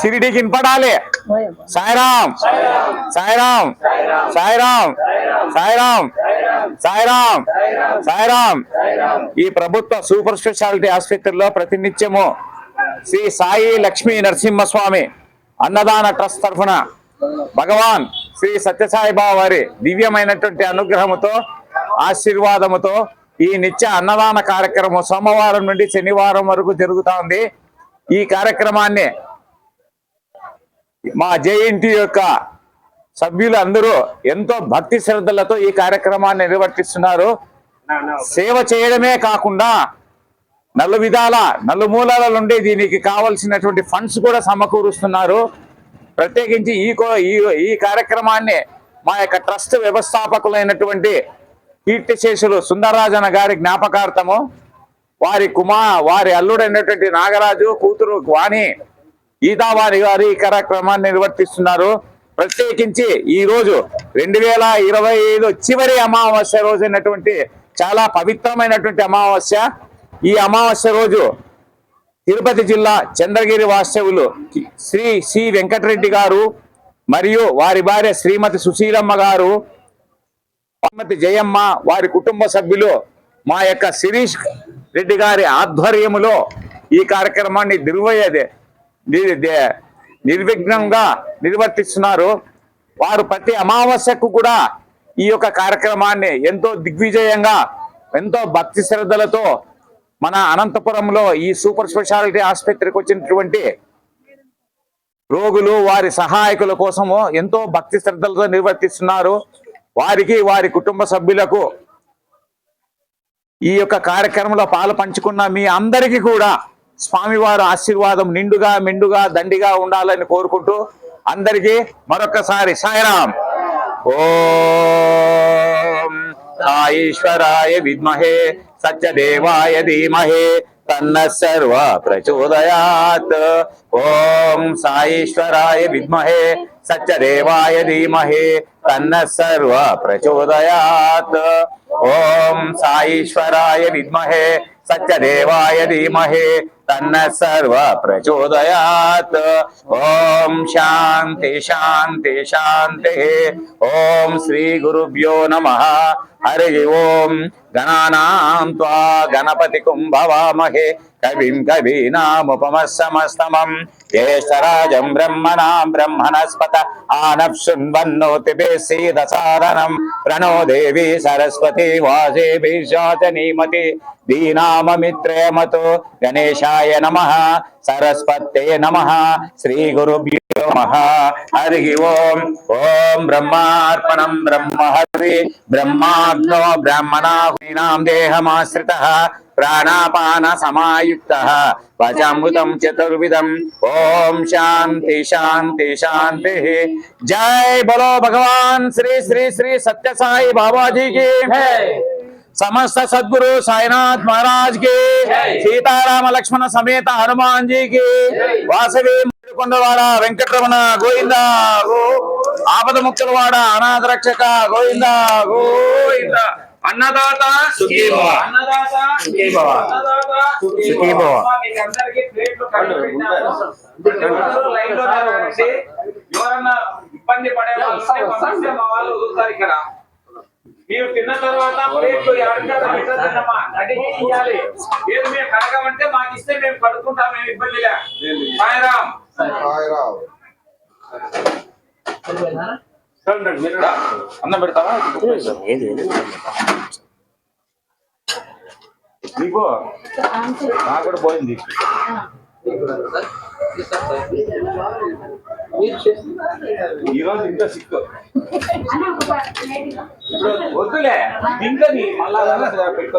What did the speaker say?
షిరిడీకి వినపడాలి. సాయిరాం సాయిరాం సాయిరాం సాయిరాం సాయిరాం సాయిరాం. ఈ ప్రభుత్వ సూపర్ స్పెషాలిటీ ఆసుపత్రిలో ప్రతినిత్యము శ్రీ సాయి లక్ష్మీ నరసింహస్వామి అన్నదాన ట్రస్ట్ తరఫున భగవాన్ శ్రీ సత్యసాయిబాబా వారి దివ్యమైనటువంటి అనుగ్రహముతో ఆశీర్వాదముతో ఈ నిత్య అన్నదాన కార్యక్రమం సోమవారం నుండి శనివారం వరకు జరుగుతా ఉంది. ఈ కార్యక్రమాన్ని మా జేఎన్టీ యొక్క సభ్యులు అందరూ ఎంతో భక్తి శ్రద్ధలతో ఈ కార్యక్రమాన్ని నిర్వర్తిస్తున్నారు. సేవ చేయడమే కాకుండా నలుమూలల నుండి దీనికి కావలసినటువంటి ఫండ్స్ కూడా సమకూరుస్తున్నారు. ప్రత్యేకించి ఈ కార్యక్రమాన్ని మా యొక్క ట్రస్ట్ వ్యవస్థాపకులైనటువంటి కీర్తిశేషులు సుందరరాజన్న గారి జ్ఞాపకార్థము వారి అల్లుడైనటువంటి నాగరాజు కూతురు వాణి గీతావారి గారు ఈ కార్యక్రమాన్ని నిర్వర్తిస్తున్నారు. ప్రత్యేకించి ఈ రోజు 2025 చివరి అమావాస్య రోజైనటువంటి చాలా పవిత్రమైనటువంటి అమావాస్య. ఈ అమావాస్య రోజు తిరుపతి జిల్లా చంద్రగిరి వాస్తవులు శ్రీ సి వెంకటరెడ్డి గారు మరియు వారి భార్య శ్రీమతి సుశీలమ్మ గారు, శ్రీమతి జయమ్మ, వారి కుటుంబ సభ్యులు మా యొక్క శిరీష్ రెడ్డి గారి ఆధ్వర్యములో ఈ కార్యక్రమాన్ని నిర్విఘ్నంగా నిర్వర్తిస్తున్నారు. వారు ప్రతి అమావాస్యకు కూడా ఈ యొక్క కార్యక్రమాన్ని ఎంతో దిగ్విజయంగా ఎంతో భక్తి శ్రద్ధలతో మన అనంతపురంలో ఈ సూపర్ స్పెషాలిటీ ఆసుపత్రికి వచ్చినటువంటి రోగులు వారి సహాయకుల కోసము ఎంతో భక్తి శ్రద్ధలతో నిర్వర్తిస్తున్నారు. వారికి వారి కుటుంబ సభ్యులకు ఈ యొక్క కార్యక్రమంలో పాలు పంచుకున్న మీ అందరికీ కూడా స్వామివారి ఆశీర్వాదం నిండుగా మెండుగా దండిగా ఉండాలని కోరుకుంటూ అందరికీ మరొకసారి సాయిరాం. ఓం సాయీశ్వరాయ విద్మహే సత్యదేవాయ ధీమహే తన్న సర్వ ప్రచోదయాత్. ఓం సాయీశ్వరాయ విద్మహే సత్యదేవాయ ధీమహే తన్న సర్వ ప్రచోదయాత్. ఓం సాయీశ్వరాయ విద్మహే సత్యదేవాయ ధీమహే తన్న సర్వ ప్రచోదయాత్. ఓం శాంతి శాంతి శాంతి. ఓం శ్రీ గురుభ్యో నమః. హరి ఓం. గణానాం త్వా గణపతిం భవామహే కవిం కవీనాముపమస్సమస్తమం జ్యేష్ఠరాజం బ్రహ్మణాం బ్రహ్మణస్పత ఆనఃశృణ్వన్నోతిభిः సీదసాదనం ప్రణో దేవి సరస్వతి వాసేభిశ్చాచనీమతి దీనామమిత్రేమతో గణేశాయ నమః సరస్వతే నమః శ్రీ గురుభ్యో నమః. హరి ఓం. ఓం బ్రహ్మార్పణం బ్రహ్మహరి బ్రహ్మాగ్నో బ్రాహ్మణాహునాం దేహమాశ్రితః ప్రాణాపాన సమాయుక్తః వచామృతం చతుర్విధం. ఓం శాంతి శాంతి శాంతి. జై బలో భగవాన్ శ్రీ శ్రీ శ్రీ సత్య సాయి బాబాజీ की समस्त सद्गुरु साईनाथ महाराज की, सीताराम लक्ष्मण समेत हनुमान जी की, वासवी కొండవాడ వెంకటరమణ గోవిందా గో, ఆపద ముక్తులవాడ అనాథ రక్షక గోవిందా గోవిందా. అన్నదాత సుఖీ భవ, అన్నదాత సుఖీ భవ, అన్నదాత సుఖీ భవ. మీకు అందరికీ ప్లేట్లు కళ్ళు పెట్టారు. లైన్ లో నిలబడండి. ఎవరన్నా ఇబ్బంది పడే వాళ్ళు ఉంటే మా వాళ్ళు వదులుతారు ఇక్కడ. మీరు తిన్న తర్వాత ప్లేట్లు అడగమ్మా అడిగి ఇవ్వాలి. మీరు మేము కడగమంటే మాకు ఇస్తే మేము కడుక్కుంటాం, మేము ఇబ్బందిగా. సాయిరామ్. అన్నం పెడతావా? నీకు నాకు కూడా పోయింది. ఈరోజు ఇంకా సిక్కు వద్దులే ఇంకా మళ్ళా పెట్టుకో.